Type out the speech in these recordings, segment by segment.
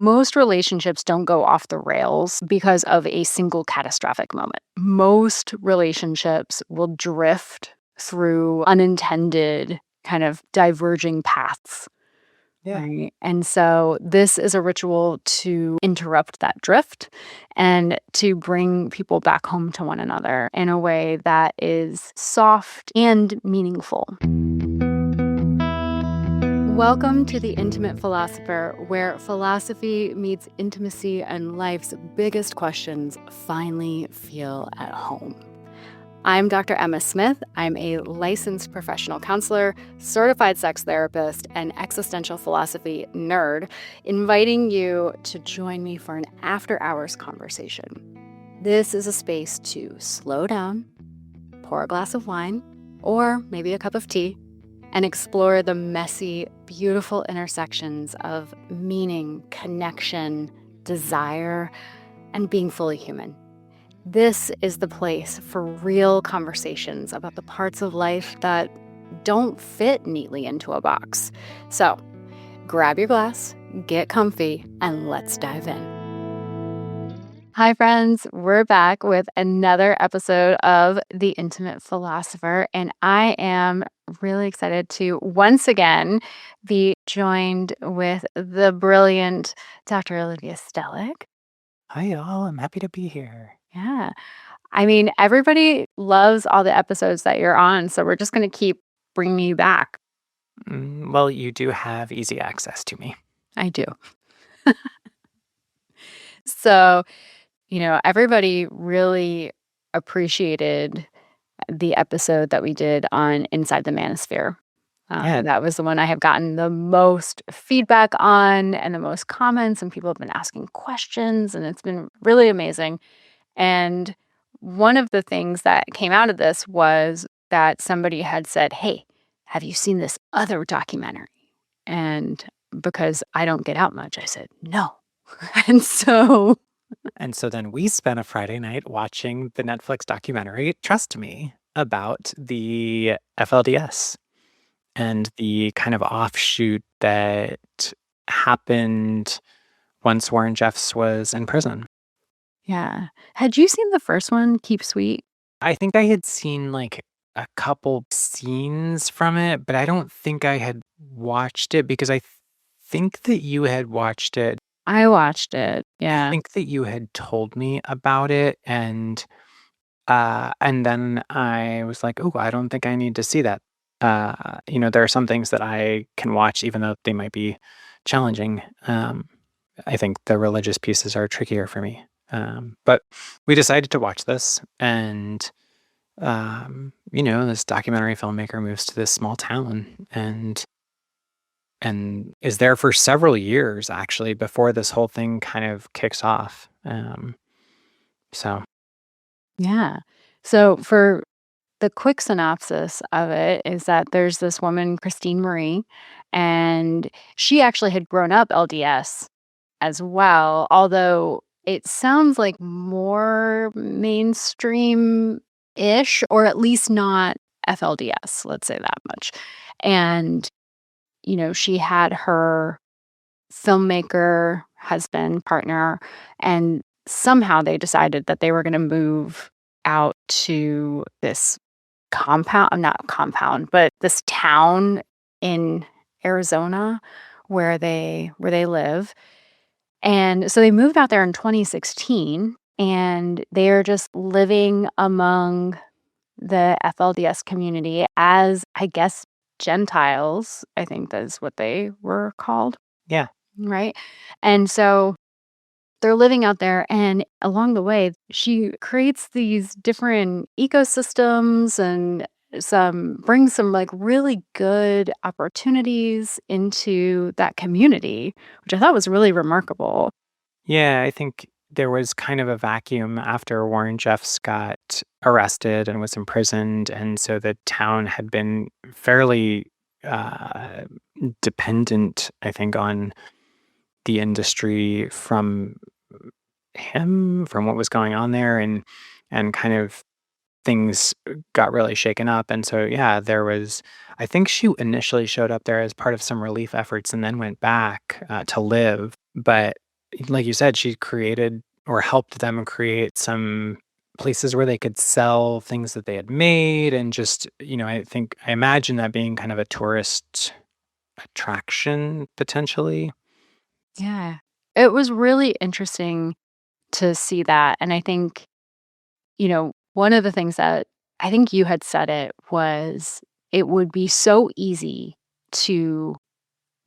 Most relationships don't go off the rails because of a single catastrophic moment. Most relationships will drift through unintended kind of diverging paths. Yeah. Right. And so this is a ritual to interrupt that drift and to bring people back home to one another in a way that is soft and meaningful. Welcome to the Intimate Philosopher, where philosophy meets intimacy and life's biggest questions finally feel at home. I'm Dr. Emma Smith. I'm a licensed professional counselor, certified sex therapist, and existential philosophy nerd, inviting you to join me for an after-hours conversation. This is a space to slow down, pour a glass of wine, or maybe a cup of tea, and explore the messy, beautiful intersections of meaning, connection, desire, and being fully human. This is the place for real conversations about the parts of life that don't fit neatly into a box. So, grab your glass, get comfy, and let's dive in. Hi, friends. We're back with another episode of The Intimate Philosopher, and I am really excited to once again be joined with the brilliant Dr. Alivia Stehlik. Hi, y'all. I'm happy to be here. Yeah. I mean, everybody loves all the episodes that you're on, so we're just going to keep bringing you back. Well, you do have easy access to me. I do. So, everybody really appreciated the episode that we did on Inside the Manosphere. Yeah. That was the one I have gotten the most feedback on and the most comments, and people have been asking questions, and it's been really amazing. And one of the things that came out of this was that somebody had said, "Hey, have you seen this other documentary?" And because I don't get out much, I said, "No." And so, And so then we spent a Friday night watching the Netflix documentary, Trust Me, about the FLDS and the kind of offshoot that happened once Warren Jeffs was in prison. yeah. Had you seen the first one, Keep Sweet? I think I had seen like a couple scenes from it, but I don't think I had watched it because think that you had watched it. I watched it. I Yeah. think that you had told me about it, and then I was like, "Oh, I don't think I need to see that." There are some things that I can watch even though they might be challenging. I think the religious pieces are trickier for me. But we decided to watch this, and this documentary filmmaker moves to this small town and is there for several years actually before this whole thing kind of kicks off. So Yeah. So for the quick synopsis of it is that there's this woman, Christine Marie, and she actually had grown up LDS as well, although it sounds like more mainstream-ish, or at least not FLDS, let's say that much. And, she had her filmmaker, husband, partner, and somehow they decided that they were going to move out to this not compound, but this town in Arizona where they live. And so they moved out there in 2016, and they are just living among the FLDS community as, I guess, Gentiles. I think that's what they were called, yeah. right? And so they're living out there, and along the way, she creates these different ecosystems and brings some like really good opportunities into that community, which I thought was really remarkable. Yeah, I think there was kind of a vacuum after Warren Jeffs got arrested and was imprisoned, and so the town had been fairly uh, dependent, I think, on the industry from him, from what was going on there, and kind of things got really shaken up. And so, yeah, there was. I think she initially showed up there as part of some relief efforts, and then went back to live, but like you said, she created or helped them create some places where they could sell things that they had made and just, I imagine that being kind of a tourist attraction potentially. Yeah. It was really interesting to see that, and I think, one of the things that I think you had said it was it would be so easy to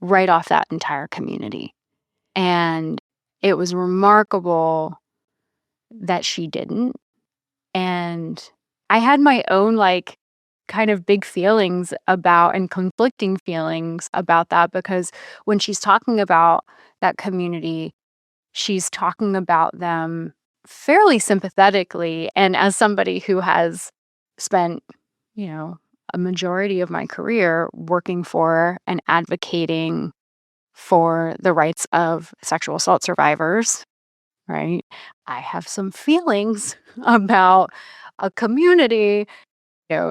write off that entire community, and it was remarkable that she didn't, and I had my own, like, kind of big feelings about and conflicting feelings about that because when she's talking about that community, she's talking about them fairly sympathetically, and as somebody who has spent, you know, a majority of my career working for and advocating for the rights of sexual assault survivors, right? I have some feelings about a community,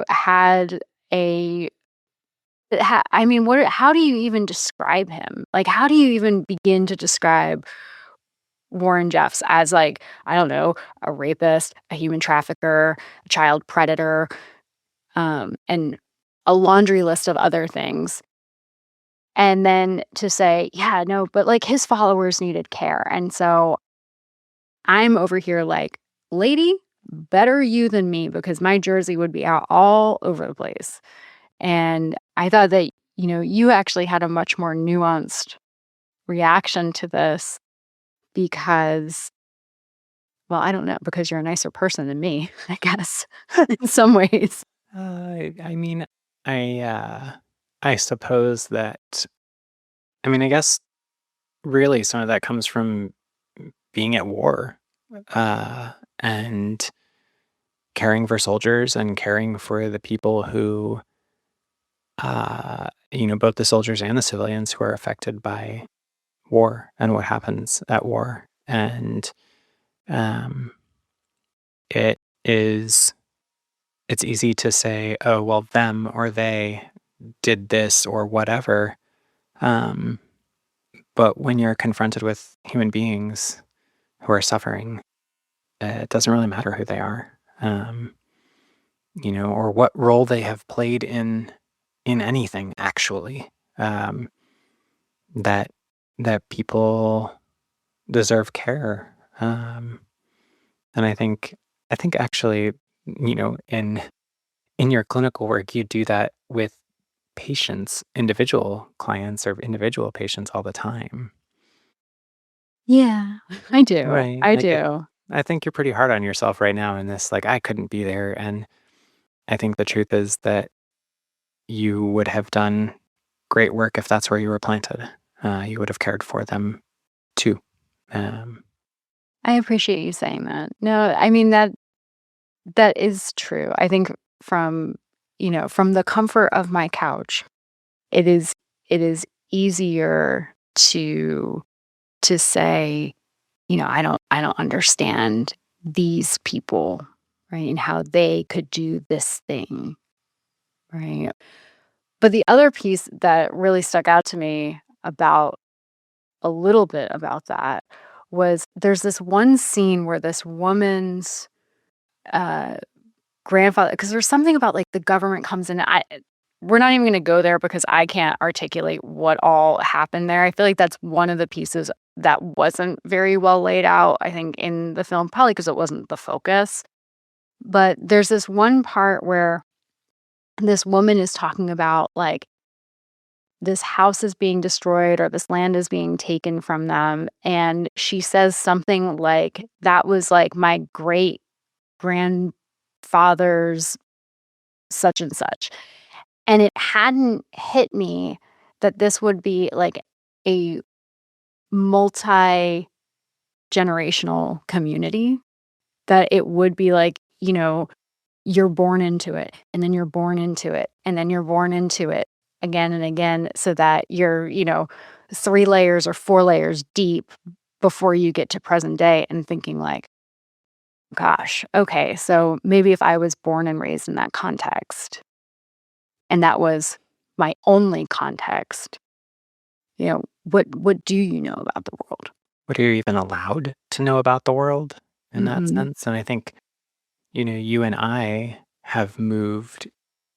had a I mean, how do you even describe him? Like, how do you even begin to describe Warren Jeffs as, like, I don't know, a rapist, a human trafficker, a child predator, and a laundry list of other things. And then to say, yeah, no, but like his followers needed care. And so I'm over here like, lady, better you than me because my jersey would be out all over the place. And I thought that, you actually had a much more nuanced reaction to this because, well, I don't know, because you're a nicer person than me, I guess, in some ways. I mean, I I suppose that I guess really some of that comes from being at war, and caring for soldiers and caring for the people who, both the soldiers and the civilians who are affected by war and what happens at war. And um, it is, it's easy to say, oh, well, them or they did this or whatever. Um, but when you're confronted with human beings who are suffering, it doesn't really matter who they are. Or what role they have played in anything actually. Um, that that people deserve care. And I think actually, in your clinical work, you do that with patients, individual clients or individual patients all the time. Yeah, I do. Right. I Like do. I think you're pretty hard on yourself right now in this, like I couldn't be there. And I think the truth is that you would have done great work if that's where you were planted. You would have cared for them too. Um, I appreciate you saying that. No, I mean, that is true. I think from, from the comfort of my couch, it is it is easier to say, I don't understand these people, right? And how they could do this thing, right? But the other piece that really stuck out to me about a little bit about that was there's this one scene where this woman's uh grandfather, because there's something about like the government comes in. We're not even going to go there because I can't articulate what all happened there. I feel like that's one of the pieces that wasn't very well laid out, I think, in the film, probably because it wasn't the focus. But there's this one part where this woman is talking about like this house is being destroyed or this land is being taken from them. And she says something like, that was like my great grandfather's such and such. And it hadn't hit me that this would be like a multi-generational community, that it would be like, you're born into it, and then you're born into it, and then you're born into it again and again, so that you're, 3 layers or 4 layers deep before you get to present day and thinking like, "Gosh, okay, so maybe if I was born and raised in that context, and that was my only context, what do you know about the world?" what are you even allowed to know about the world in that Mhm. sense? And I think, you and I have moved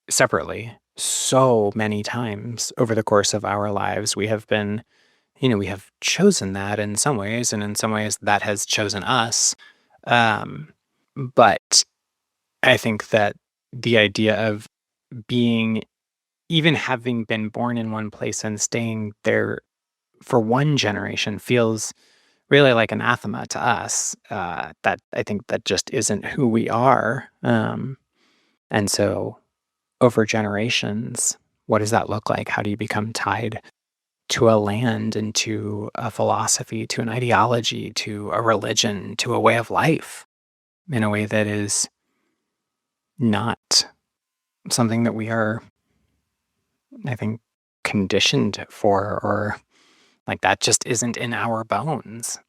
separately so many times over the course of our lives. We have been, we have chosen that in some ways, and in some ways that has chosen us. Um, but I think that the idea of being, even having been born in one place and staying there for one generation feels really like anathema to us. That I think that just isn't who we are. And so over generations, what does that look like? How do you become tied to a land and to a philosophy, to an ideology, to a religion, to a way of life in a way that is not something that we are, I think, conditioned for, or like that just isn't in our bones.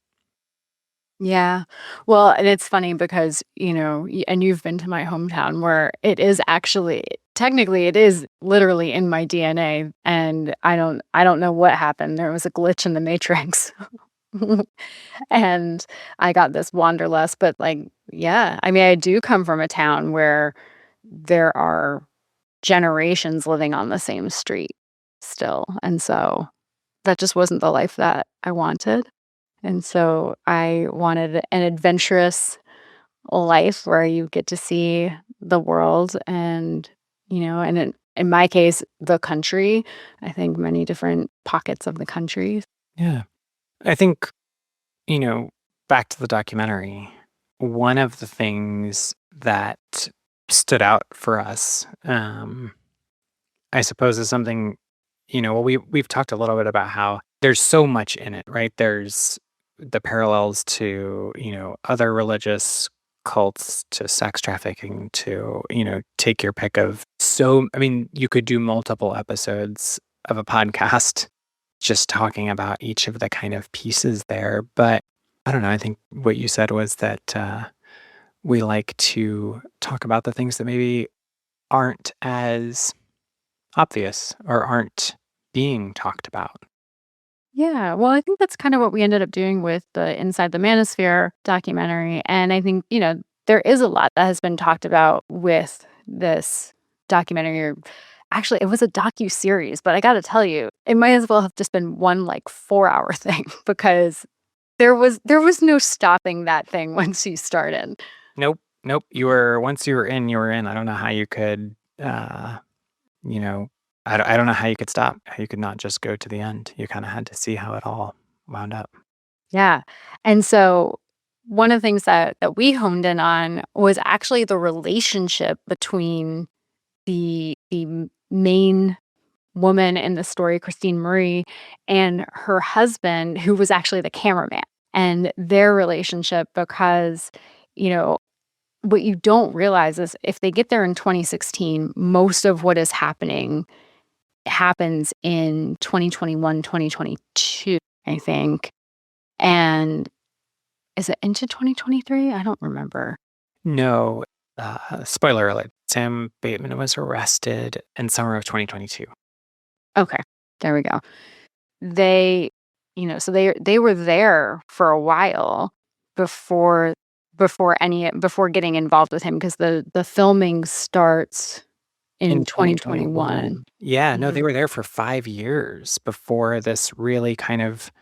Yeah. Well, and it's funny because, and you've been to my hometown where it is actually technically it is literally in my DNA, and I don't know what happened. There was a glitch in the matrix. And I got this wanderlust, but like, yeah, I mean, I do come from a town where there are generations living on the same street still. And so that just wasn't the life that I wanted. And so I wanted an adventurous life where you get to see the world and, and in my case, the country. I think many different pockets of the country. Yeah. I think, you know, back to the documentary, one of the things that stood out for us, I suppose, is something, well, we've talked a little bit about how there's so much in it, right? There's the parallels to, other religious cults, to sex trafficking, to, take your pick of. So, I mean, you could do multiple episodes of a podcast just talking about each of the kind of pieces there. But I don't know. I think what you said was that we like to talk about the things that maybe aren't as obvious or aren't being talked about. Yeah, well, I think that's kind of what we ended up doing with the Inside the Manosphere documentary. And I think, there is a lot that has been talked about with this documentary. Or actually, it was a docu-series, but I got to tell you, it might as well have just been one like 4-hour thing because there was no stopping that thing once you started. Nope, nope. Once you were in, you were in. I don't know how you could, you know, I don't know how you could stop. How you could not just go to the end. You kind of had to see how it all wound up. Yeah. And so one of the things that we honed in on was actually the relationship between the main woman in the story, Christine Marie, and her husband, who was actually the cameraman, and their relationship because, you know, what you don't realize is if they get there in 2016, most of what is happening happens in 2021, 2022, I think. And is it into 2023? I don't remember. No, spoiler alert. Sam Bateman was arrested in summer of 2022. Okay. There we go. They, so they were there for a while before before getting involved with him because the filming starts In in 2021. 2021. Yeah, no, they Mhm. were there for 5 years before this really kind of.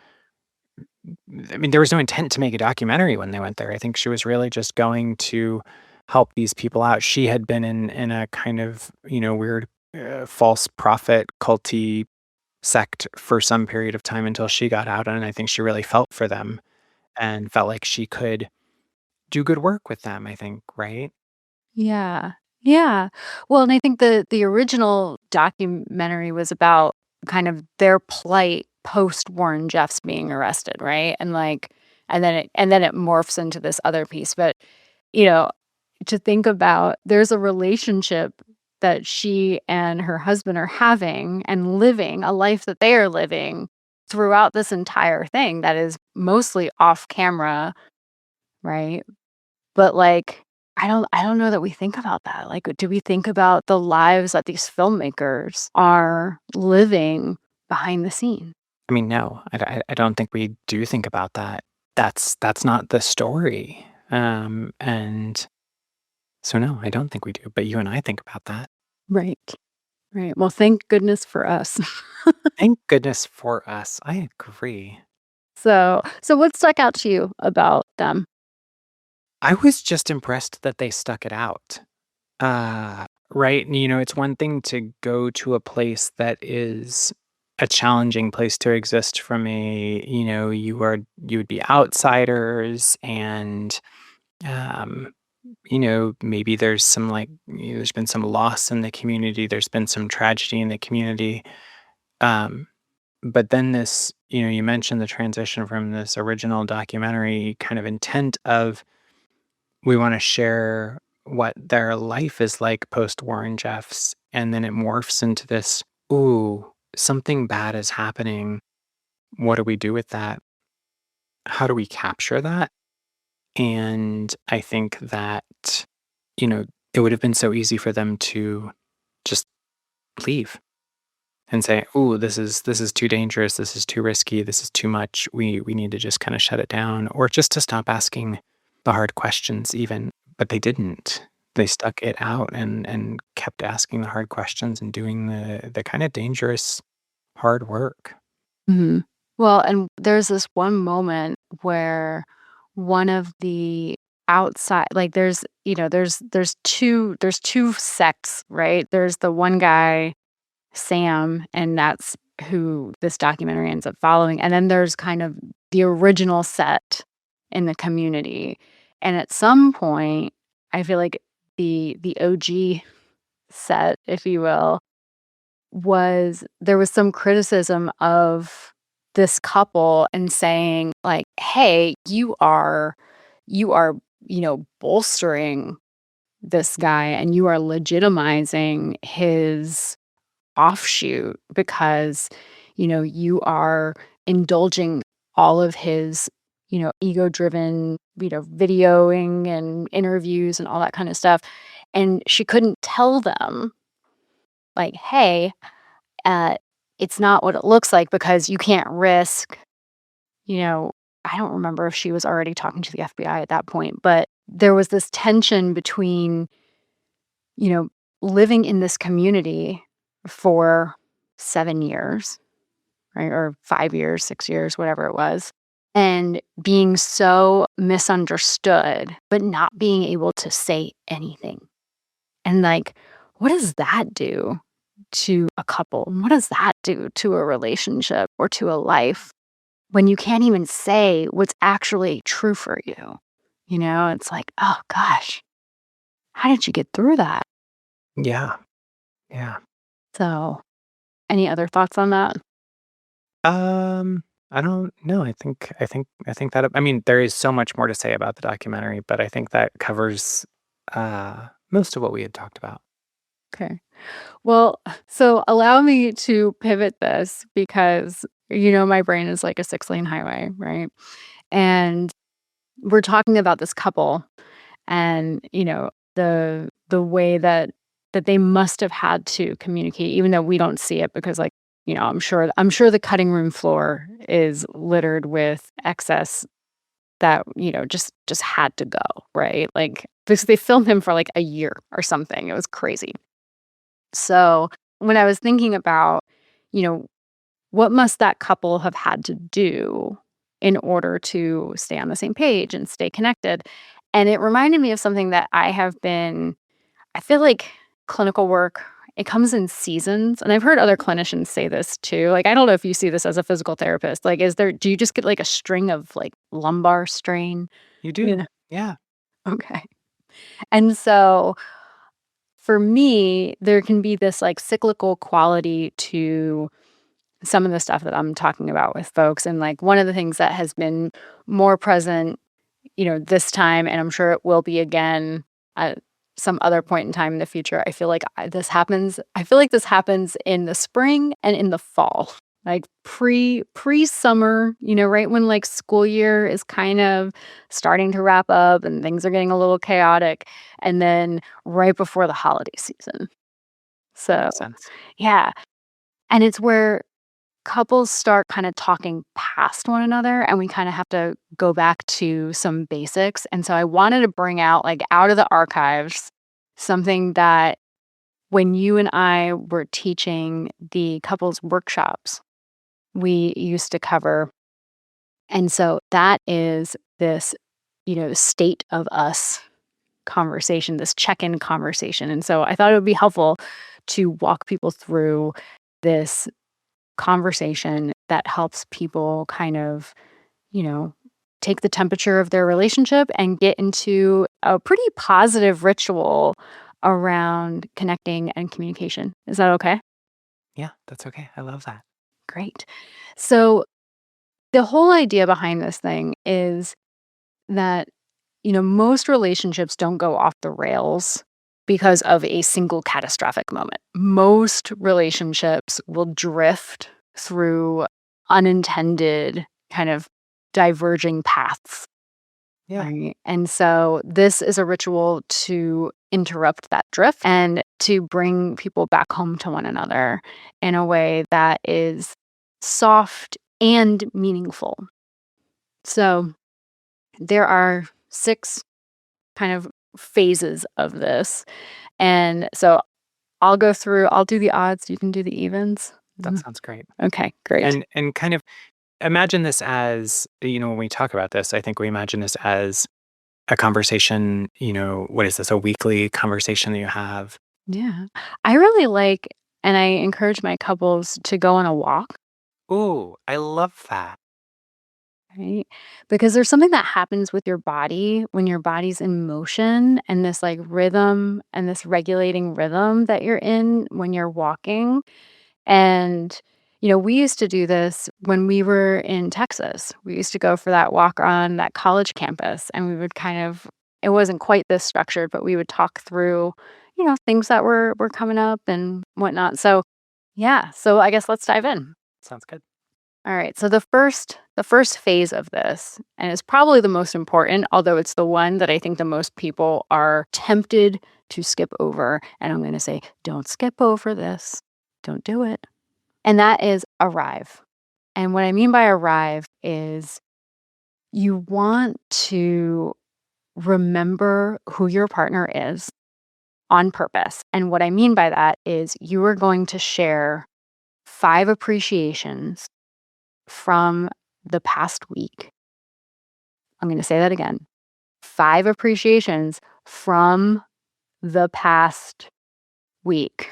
I mean, there was no intent to make a documentary when they went there. I think she was really just going to help these people out. She had been in a kind of, weird, false prophet culty sect for some period of time until she got out, and I think she really felt for them and felt like she could do good work with them, I think, right? Yeah. Yeah. Well, and I think the original documentary was about kind of their plight post Warren Jeffs being arrested, right? And like and then it morphs into this other piece. But, you know, to think about there's a relationship that she and her husband are having and living a life that they are living throughout this entire thing that is mostly off camera, right? But, like, I don't know that we think about that. Like, do we think about the lives that these filmmakers are living behind the scene? I mean, no, I don't think we do think about that. That's not the story. And so no, I don't think we do. But you and I think about that. Right. Right. Well, thank goodness for us. Thank goodness for us. I agree. So what stuck out to you about them? I was just impressed that they stuck it out. Right. And, it's one thing to go to a place that is a challenging place to exist from you would be outsiders and, um, maybe there's been some loss in the community. There's been some tragedy in the community. Um, but then you mentioned the transition from this original documentary kind of intent of we want to share what their life is like post Warren Jeffs, and then it morphs into this, ooh, something bad is happening. What do we do with that? How do we capture that? And I think that, you know, it would have been so easy for them to just leave and say, "Ooh, this is too dangerous. This is too risky. This is too much. We need to just kind of shut it down," or just to stop asking the hard questions even. But they didn't. They stuck it out and kept asking the hard questions and doing the kind of dangerous hard work. Mhm. Well, and there's this one moment where one of the outside like, there's two sects, right? There's the one guy, Sam, and that's who this documentary ends up following, and then there's kind of the original set in the community, and at some point, I feel like the OG set, if you will, there was some criticism of this couple and saying like, "Hey, you are, bolstering this guy and you are legitimizing his offshoot because, you are indulging all of his, ego-driven, videoing and interviews and all that kind of stuff." And she couldn't tell them like, "Hey, uh, it's not what it looks like because you can't risk, you know, I don't remember if she was already talking to the FBI at that point, but there was this tension between, you know, living in this community for 7 years, right? Or 5 years, 6 years, whatever it was, and being so misunderstood, but not being able to say anything. And, like, what does that do to a couple? What does that do to a relationship or to a life when you can't even say what's actually true for you? It's like, "Oh gosh, how did you get through that?" Yeah. Yeah. So, any other thoughts on that? I don't know. I think that I mean, there is so much more to say about the documentary, but I think that covers most of what we had talked about. Okay. Well, so allow me to pivot this because, my brain is like a six-lane highway, right? And we're talking about this couple and, the way that they must have had to communicate even though we don't see it because like, I'm sure the cutting room floor is littered with excess that, just had to go, right? Like because they filmed him for like a year or something. It was crazy. So, when I was thinking about, you know, what must that couple have had to do in order to stay on the same page and stay connected? And it reminded me of something that I feel like clinical work, it comes in seasons. And I've heard other clinicians say this too. Like, I don't know if you see this as a physical therapist. Like, do you just get like a string of like lumbar strain? You You do. know? Yeah. Okay. And so for me, there can be this like cyclical quality to some of the stuff that I'm talking about with folks. And like one of the things that has been more present, this time, and I'm sure it will be again at some other point in time in the future. I feel like this happens in the spring and in the fall. Like pre summer, right when like school year is kind of starting to wrap up and things are getting a little chaotic, and then right before the holiday season. That So, makes sense. yeah. And it's where couples start kind of talking past one another and we kind of have to go back to some basics. And so I wanted to bring out, like, out of the archives, something that when you and I were teaching the couples workshops, we used to cover. And so that is this, state of us conversation, this check-in conversation. And so I thought it would be helpful to walk people through this conversation that helps people kind of, you know, take the temperature of their relationship and get into a pretty positive ritual around connecting and communication. Is that okay? Yeah, that's okay. I love that. Great. So, the whole idea behind this thing is that, most relationships don't go off the rails because of a single catastrophic moment. Most relationships will drift through unintended kind of diverging paths. Yeah. Right. And so this is a ritual to interrupt that drift and to bring people back home to one another in a way that is soft and meaningful. So there are 6 kind of phases of this. And so I'll do the odds, you can do the evens. That Mhm. sounds great. Okay, great. And kind of imagine this as, when we talk about this, I think we imagine this as a conversation, what is this, a weekly conversation that you have? Yeah. I really like, and I encourage my couples to go on a walk, Ooh, I love that. right? Because there's something that happens with your body when your body's in motion and this, like, rhythm and this regulating rhythm that you're in when you're walking. And, we used to do this when we were in Texas. We used to go for that walk on that college campus, and we would kind of, it wasn't quite this structured, but we would talk through, things that were coming up and whatnot. So, yeah. So I guess let's dive in. Sounds good. All right. So the first phase of this, and it's probably the most important, although it's the one that I think the most people are tempted to skip over. And I'm going to say, don't skip over this. Don't do it. And that is arrive. And what I mean by arrive is you want to remember who your partner is on purpose. And what I mean by that is you are going to share 5 appreciations from the past week. I'm going to say that again. 5 appreciations from the past week.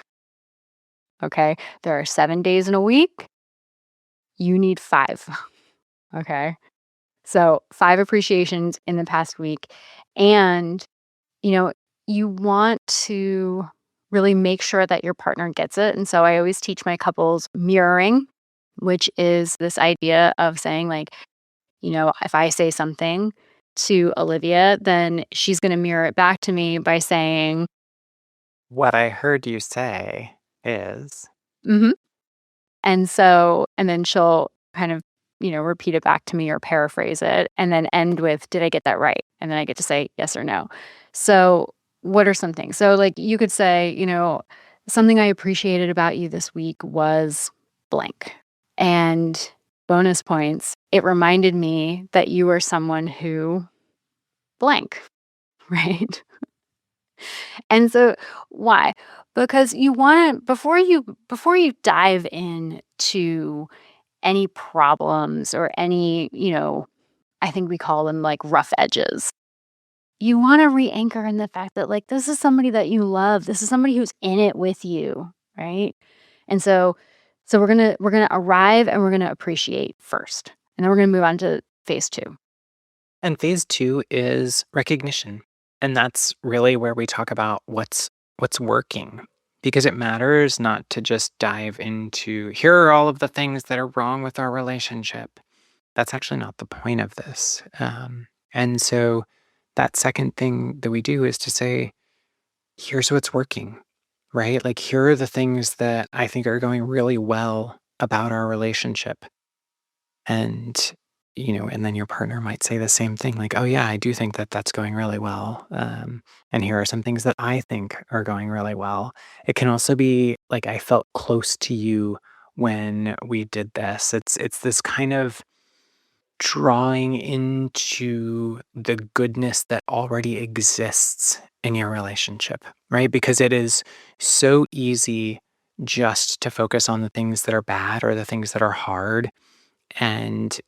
Okay. There are 7 days in a week. You need 5. Okay. So 5 appreciations in the past week. And, you know, you want to really make sure that your partner gets it. And so I always teach my couples mirroring, which is this idea of saying, like, if I say something to Olivia, then she's going to mirror it back to me by saying, What I heard you say is, mm-hmm. And then she'll kind of, repeat it back to me or paraphrase it and then end with, did I get that right? And then I get to say yes or no. So, what are some things? So, like, you could say, something I appreciated about you this week was blank. And bonus points, it reminded me that you are someone who blank, right? And so why? Because you want to, before you dive into any problems or any, I think we call them, like, rough edges. You want to re-anchor in the fact that, like, this is somebody that you love. This is somebody who's in it with you, right? And so we're going to arrive and we're going to appreciate first. And then we're going to move on to phase 2. and phase 2 is recognition. And that's really where we talk about what's working. Because it matters not to just dive into here are all of the things that are wrong with our relationship. That's actually not the point of this. And so that second thing that we do is to say, here's what's working, right? Like, here are the things that I think are going really well about our relationship. And, and then your partner might say the same thing, like, oh, yeah, I do think that that's going really well. And here are some things that I think are going really well. It can also be like, I felt close to you when we did this. It's this kind of drawing into the goodness that already exists in your relationship, right? Because it is so easy just to focus on the things that are bad or the things that are hard. And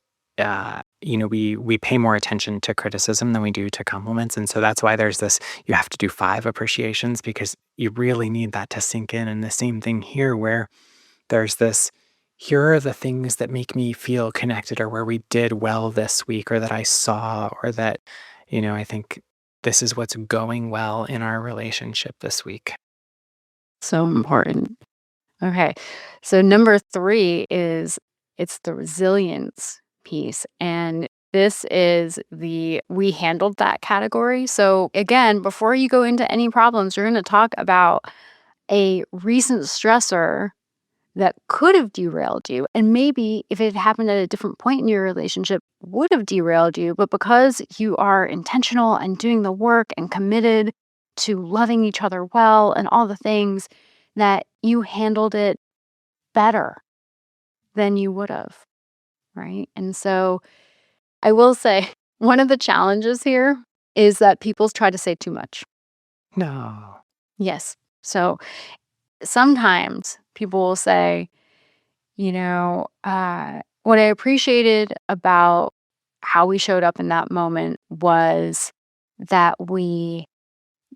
we pay more attention to criticism than we do to compliments. And so that's why there's this, you have to do 5 appreciations because you really need that to sink in. And the same thing here where there's this, here are the things that make me feel connected or where we did well this week or that I saw or that, I think this is what's going well in our relationship this week. So important. Okay. So number 3 is it's the resilience piece. And this is the we handled that category. So again, before you go into any problems, you're going to talk about a recent stressor that could have derailed you. And maybe if it happened at a different point in your relationship, would have derailed you. But because you are intentional and doing the work and committed to loving each other well and all the things, that you handled it better than you would have. Right. And so I will say one of the challenges here is that people try to say too much. No. Yes. So sometimes people will say, what I appreciated about how we showed up in that moment was that we,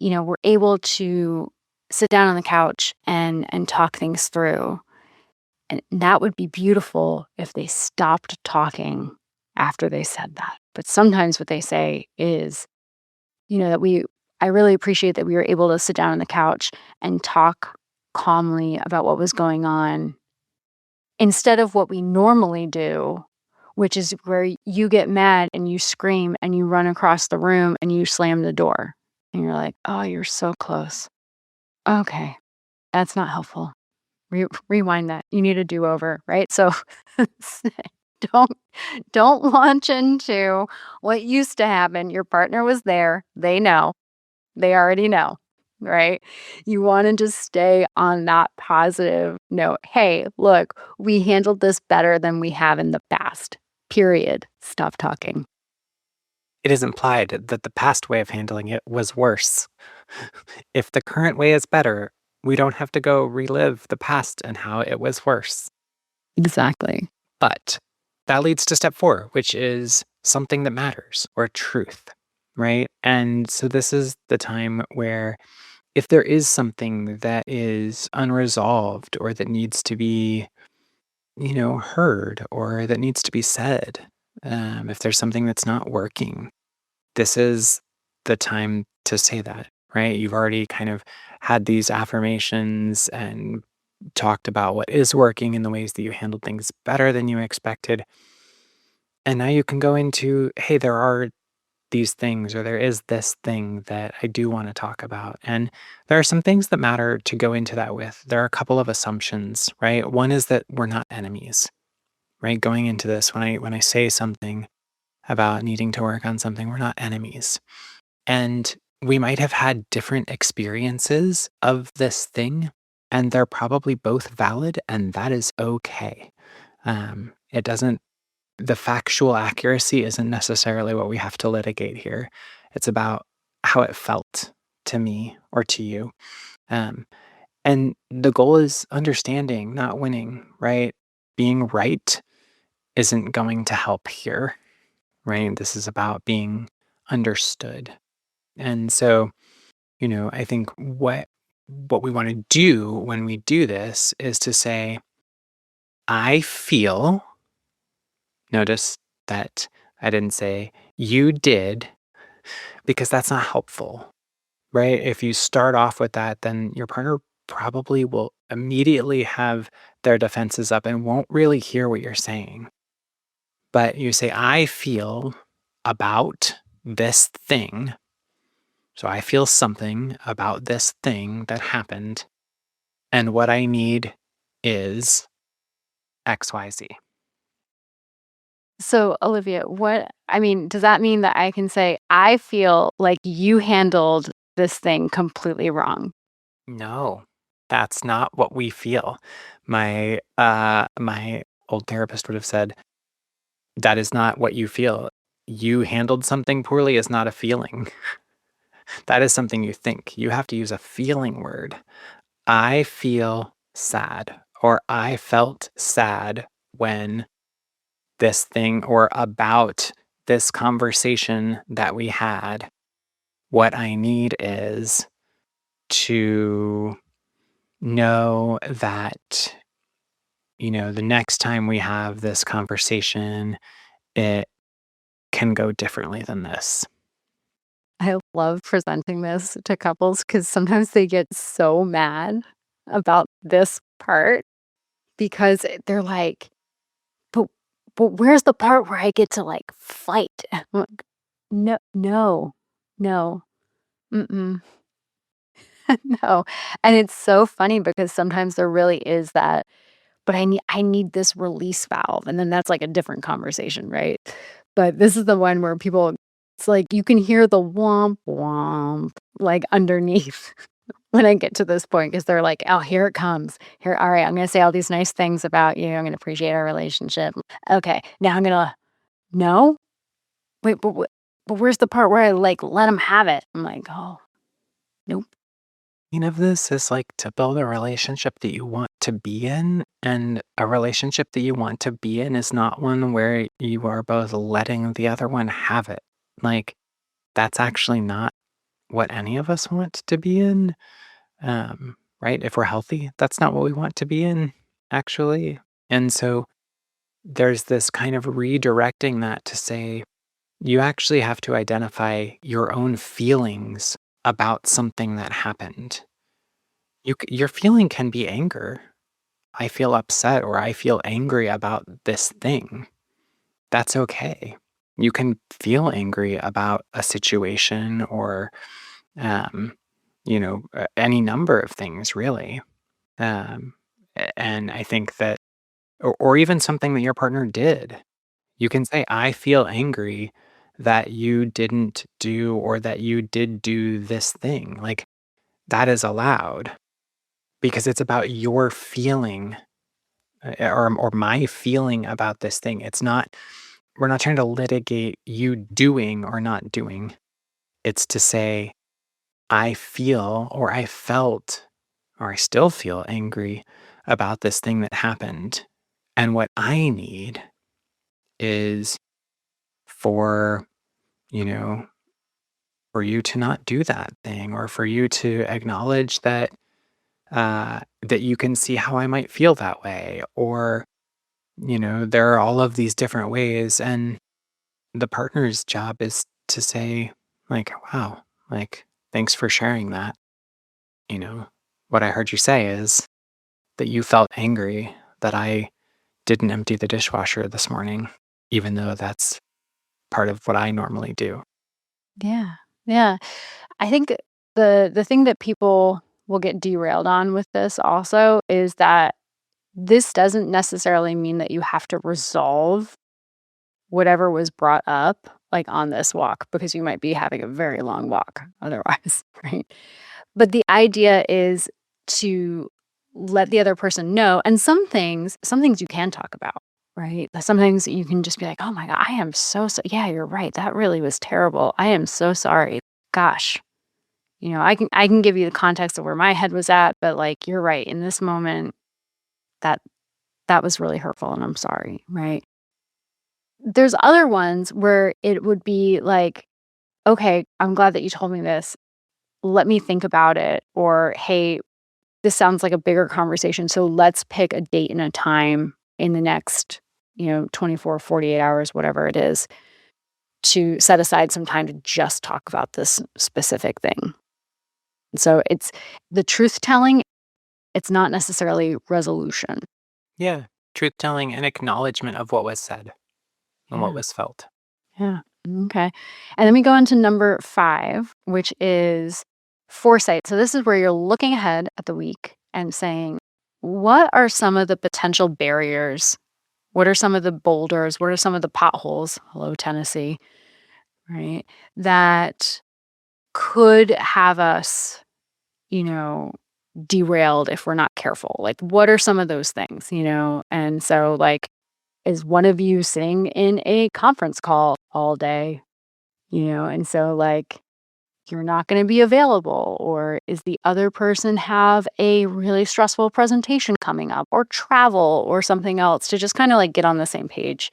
were able to sit down on the couch and talk things through. And that would be beautiful if they stopped talking after they said that. But sometimes what they say is, that I really appreciate that we were able to sit down on the couch and talk calmly about what was going on instead of what we normally do, which is where you get mad and you scream and you run across the room and you slam the door. And you're like, oh, you're so close. Okay, that's not helpful. Rewind that. You need a do-over, right? So don't don't launch into what used to happen. Your partner was there. They know. They already know, right? You want to just stay on that positive note. Hey, look, we handled this better than we have in the past. Period. Stop talking. It is implied that the past way of handling it was worse. If the current way is better, we don't have to go relive the past and how it was worse. Exactly. But that leads to step 4, which is something that matters or truth, right? And so this is the time where if there is something that is unresolved or that needs to be, heard or that needs to be said, if there's something that's not working, this is the time to say that, right? You've already kind of had these affirmations and talked about what is working in the ways that you handled things better than you expected. And now you can go into, hey, there are these things, or there is this thing that I do want to talk about. And there are some things that matter to go into that with. There are a couple of assumptions, right? One is that we're not enemies, right? Going into this, when I say something about needing to work on something, we're not enemies. And we might have had different experiences of this thing, and they're probably both valid, and that is okay. It doesn't, the factual accuracy isn't necessarily what we have to litigate here. It's about how it felt to me or to you. Um, and the goal is understanding, not winning, right? Being right isn't going to help here, right? This is about being understood. And so, I think what we want to do when we do this is to say, I feel, notice that I didn't say you did, because that's not helpful, right? If you start off with that, then your partner probably will immediately have their defenses up and won't really hear what you're saying. But you say, I feel about this thing. So I feel something about this thing that happened. And what I need is XYZ. So, Olivia, does that mean that I can say, I feel like you handled this thing completely wrong? No. That's not what we feel. My old therapist would have said, "That is not what you feel. You handled something poorly is not a feeling. That is something you think. You have to use a feeling word. I feel sad, or I felt sad when this thing or about this conversation that we had. What I need is to know that, the next time we have this conversation, it can go differently than this." I love presenting this to couples because sometimes they get so mad about this part because they're like, "But but where's the part where I get to, like, fight?" I'm like, "No, no, no, mm-mm, no." And it's so funny because sometimes there really is that, "But I need this release valve," and then that's, like, a different conversation, right? But this is the one where people it's like you can hear the "womp womp," like, underneath when I get to this point because 'cause they're like, "Oh, here it comes. Here alright, I'm gonna say all these nice things about you. I'm gonna appreciate our relationship. Okay, now I'm gonna" "No? Wait, but where's the part where I, like, let him have it?" I'm like, "Oh, nope." Of this is like to build a relationship that you want to be in, and a relationship that you want to be in is not one where you are both letting the other one have it. Like, that's actually not what any of us want to be in, right? If we're healthy, that's not what we want to be in, actually. And so there's this kind of redirecting that to say, you actually have to identify your own feelings about something that happened. Your feeling can be anger. I feel upset or I feel angry about this thing. That's okay. You can feel angry about a situation or, um, any number of things, really. Um, and I think that, or even something that your partner did, you can say, I feel angry that you didn't do or that you did do this thing. Like, that is allowed because it's about your feeling or my feeling about this thing. It's not we're not trying to litigate you doing or not doing. It's to say I feel or I felt or I still feel angry about this thing that happened. And what I need is for, you know, for you to not do that thing or for you to acknowledge that you can see how I might feel that way or there are all of these different ways and the partner's job is to say, like, wow, like, thanks for sharing that. You know, what I heard you say is that you felt angry that I didn't empty the dishwasher this morning, even though that's part of what I normally do. Yeah, yeah. I think the thing that people will get derailed on with this also is that this doesn't necessarily mean that you have to resolve whatever was brought up, like, on this walk, because you might be having a very long walk otherwise, right? But the idea is to let the other person know, and some things you can talk about, right? Some things you can just be like, "Oh my god, I am so yeah, you're right. That really was terrible. I am so sorry. Gosh." I can give you the context of where my head was at, but, like, you're right. In this moment, that that was really hurtful, and I'm sorry, right? There's other ones where it would be like, "Okay, I'm glad that you told me this. Let me think about it," or, "Hey, this sounds like a bigger conversation, so let's pick a date and a time in the next, 24, 48 hours, whatever it is, to set aside some time to just talk about this specific thing." So it's the truth telling, it's not necessarily resolution. Yeah. Truth telling and acknowledgement of what was said and what Yeah. was felt. Yeah. Okay. And then we go into number 5, which is foresight. So this is where you're looking ahead at the week and saying, what are some of the potential barriers? What are some of the boulders? What are some of the potholes? Hello, Tennessee, right? That could have us, you know, derailed if we're not careful? Like, what are some of those things, you know? And so, like, is one of you sitting in a conference call all day, you know? And so, like, you're not going to be available, or is the other person have a really stressful presentation coming up, or travel, or something else, to just kind of like get on the same page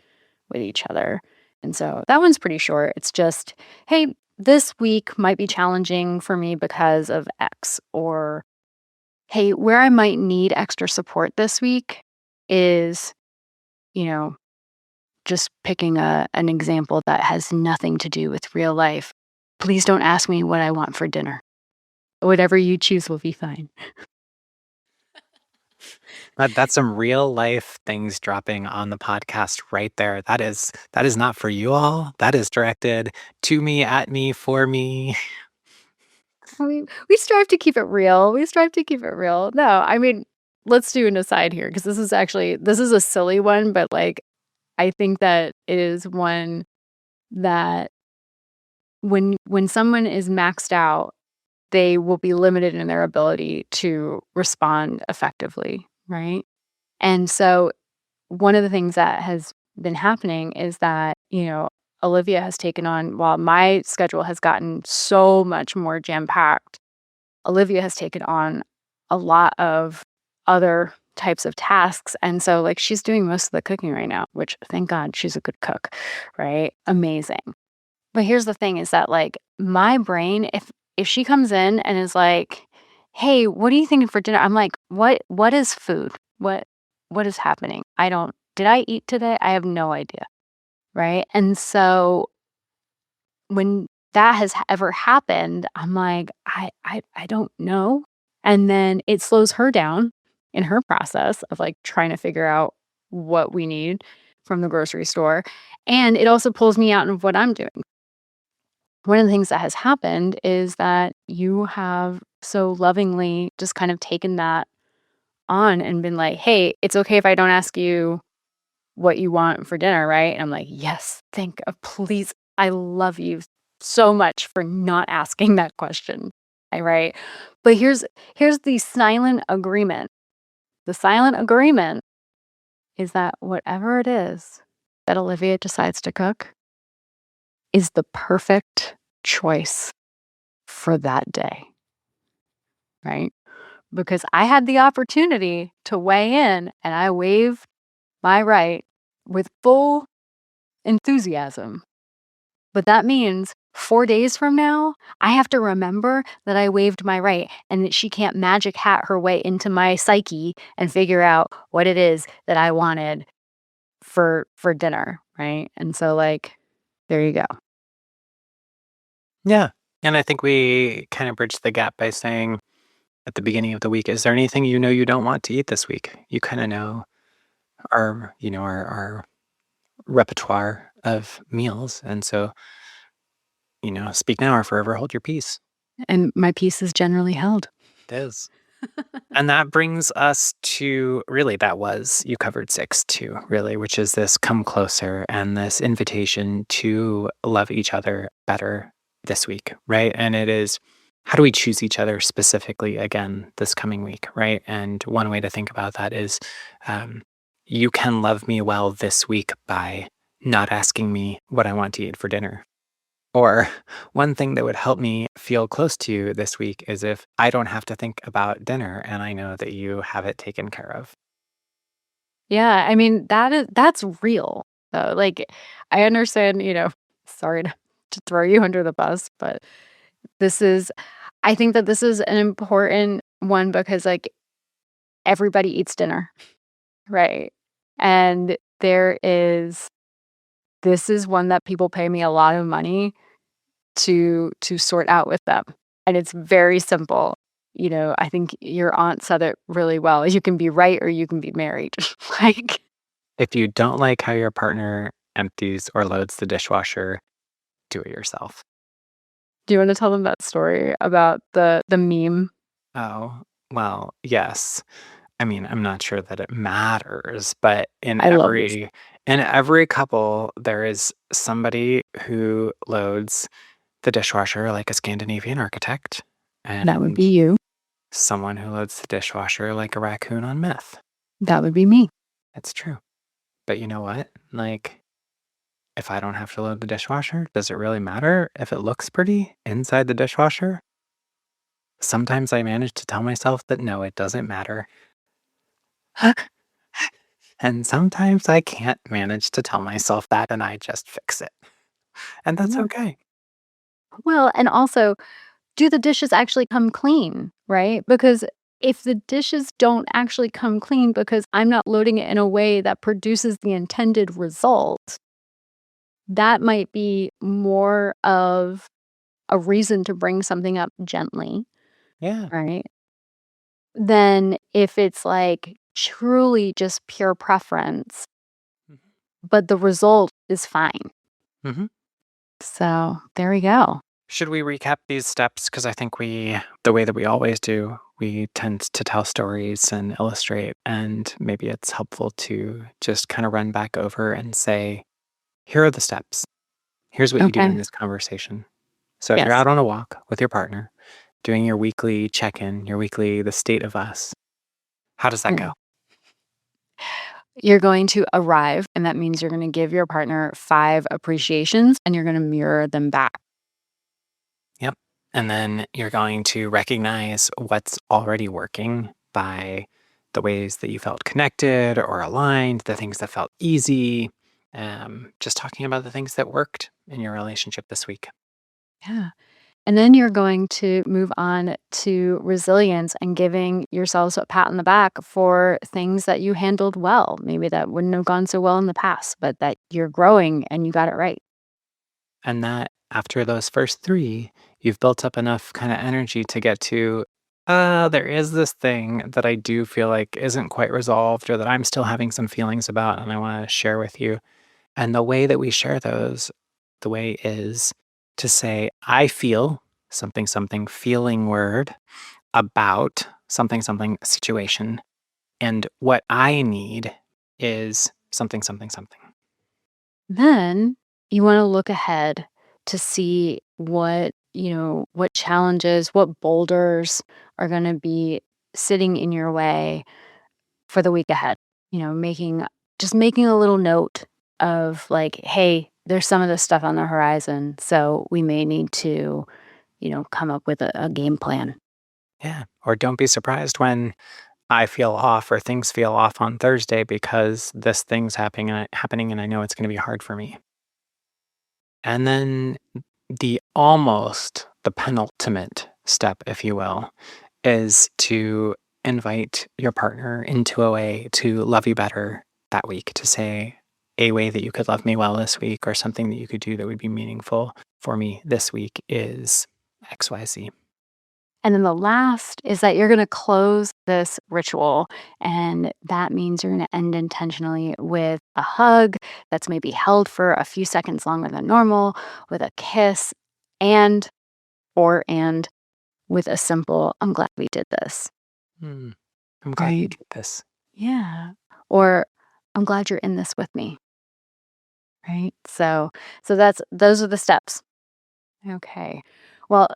with each other. And so that one's pretty short. It's just, hey, this week might be challenging for me because of X, or hey, where I might need extra support this week is, you know, just picking an example that has nothing to do with real life. Please don't ask me what I want for dinner. Whatever you choose will be fine. That's some real life things dropping on the podcast right there. That is not for you all. That is directed to me, at me, for me. I mean, we strive to keep it real. We strive to keep it real. No, I mean, let's do an aside here, because this is a silly one, but like I think that it is one that when someone is maxed out, they will be limited in their ability to respond effectively, right? And so one of the things that has been happening is that, you know, Olivia has taken on, while my schedule has gotten so much more jam-packed, Olivia has taken on a lot of other types of tasks. And so, like, she's doing most of the cooking right now, which thank God she's a good cook, right? Amazing. But here's the thing is that, like, my brain, if she comes in and is like, "Hey, what are you thinking for dinner?" I'm like, What is food? What is happening? I don't Did I eat today? I have no idea." Right? And so when that has ever happened, I'm like, I don't know. And then it slows her down in her process of like trying to figure out what we need from the grocery store. And it also pulls me out of what I'm doing. One of the things that has happened is that you have so lovingly just kind of taken that on and been like, "Hey, it's okay if I don't ask you what you want for dinner, right?" And I'm like, "Yes, please. I love you so much for not asking that question." Right? But here's the silent agreement. The silent agreement is that whatever it is that Olivia decides to cook is the perfect choice for that day, right? Because I had the opportunity to weigh in and I waved my right with full enthusiasm. But that means 4 days from now, I have to remember that I waved my right and that she can't magic hat her way into my psyche and figure out what it is that I wanted for dinner, right? And so, like, there you go. Yeah. And I think we kind of bridged the gap by saying at the beginning of the week, is there anything you know you don't want to eat this week? You kind of know our repertoire of meals. And so, speak now or forever hold your peace. And my peace is generally held. It is. And that brings us to really, you covered six too, really, which is this come closer and this invitation to love each other better this week, right? And it is, how do we choose each other specifically again this coming week, right? And one way to think about that is um, you can love me well this week by not asking me what I want to eat for dinner. Or one thing that would help me feel close to you this week is if I don't have to think about dinner and I know that you have it taken care of. Yeah, I mean, that's real, though. Like, I understand, sorry to throw you under the bus, but this is I think that this is an important one because, like, everybody eats dinner, right? And this is one that people pay me a lot of money to sort out with them, and it's very simple. I think your aunt said it really well. You can be right or you can be married. Like, If you don't like how your partner empties or loads the dishwasher, do it yourself. do you wanna tell them that story about the meme? Oh, well, yes. I mean, I'm not sure that it matters, but I love this. in every couple there is somebody who loads the dishwasher like a Scandinavian architect. That would And be you. Someone who loads the dishwasher like a raccoon on meth. That would be me. It's true. But you know what? Like, if I don't have to load the dishwasher, does it really matter if it looks pretty inside the dishwasher? Sometimes I manage to tell myself that no, it doesn't matter. And sometimes I can't manage to tell myself that and I just fix it. And that's Yeah. okay. Well, and also, do the dishes actually come clean, right? Because if the dishes don't actually come clean because I'm not loading it in a way that produces the intended result, that might be more of a reason to bring something up gently, Yeah. right? Than if it's like truly just pure preference, Mhm. but the result is fine. Mhm. So there we go. Should we recap these steps? Because I think the way that we always do, we tend to tell stories and illustrate. And maybe it's helpful to just kind of run back over and say, here are the steps. Here's what you do in Okay. this conversation. So if you're Yes. out on a walk with your partner, doing your weekly check in, your weekly, the state of us, how does that Mm. go? You're going to arrive, and that means you're going to give your partner 5 appreciations and you're going to mirror them back. Yep. And then you're going to recognize what's already working by the ways that you felt connected or aligned, the things that felt easy. Just talking about the things that worked in your relationship this week. Yeah. And then you're going to move on to resilience and giving yourselves a pat on the back for things that you handled well. Maybe that wouldn't have gone so well in the past, but that you're growing and you got it right. And that after those first three, you've built up enough kind of energy to get to, there is this thing that I do feel like isn't quite resolved or that I'm still having some feelings about and I want to share with you. And the way that we share those, the way is to say, I feel something, something, feeling word about something, something situation. And what I need is something, something, something. Then you want to look ahead to see what challenges, what boulders are going to be sitting in your way for the week ahead. Making a little note of like, hey, there's some of this stuff on the horizon. So we may need to, come up with a game plan. Yeah. Or don't be surprised when I feel off or things feel off on Thursday because this thing's happening and I know it's going to be hard for me. And then the penultimate step, if you will, is to invite your partner into a way to love you better that week, to say a way that you could love me well this week or something that you could do that would be meaningful for me this week is XYZ. And then the last is that you're going to close this ritual. And that means you're going to end intentionally with a hug that's maybe held for a few seconds longer than normal, with a kiss, and and with a simple, I'm glad we did this. Hmm. I'm glad we Right. did this. Yeah. Or I'm glad you're in this with me. Right. So those are the steps. Okay. Well,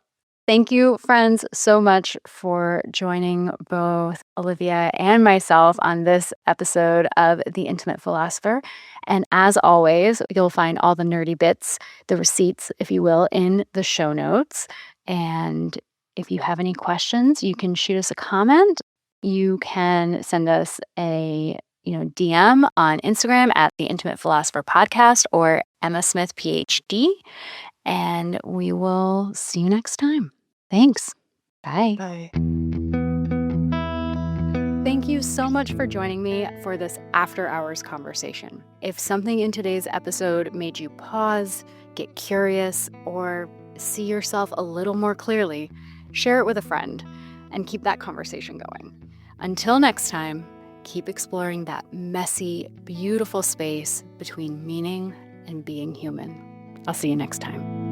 thank you, friends, so much for joining both Olivia and myself on this episode of The Intimate Philosopher. And as always, you'll find all the nerdy bits, the receipts, if you will, in the show notes. And if you have any questions, you can shoot us a comment. You can send us a DM on Instagram at the Intimate Philosopher Podcast or Emma Smith PhD, and we will see you next time. Thanks. Bye. Bye. Thank you so much for joining me for this after hours conversation. If something in today's episode made you pause, get curious, or see yourself a little more clearly, share it with a friend and keep that conversation going. Until next time, keep exploring that messy, beautiful space between meaning and being human. I'll see you next time.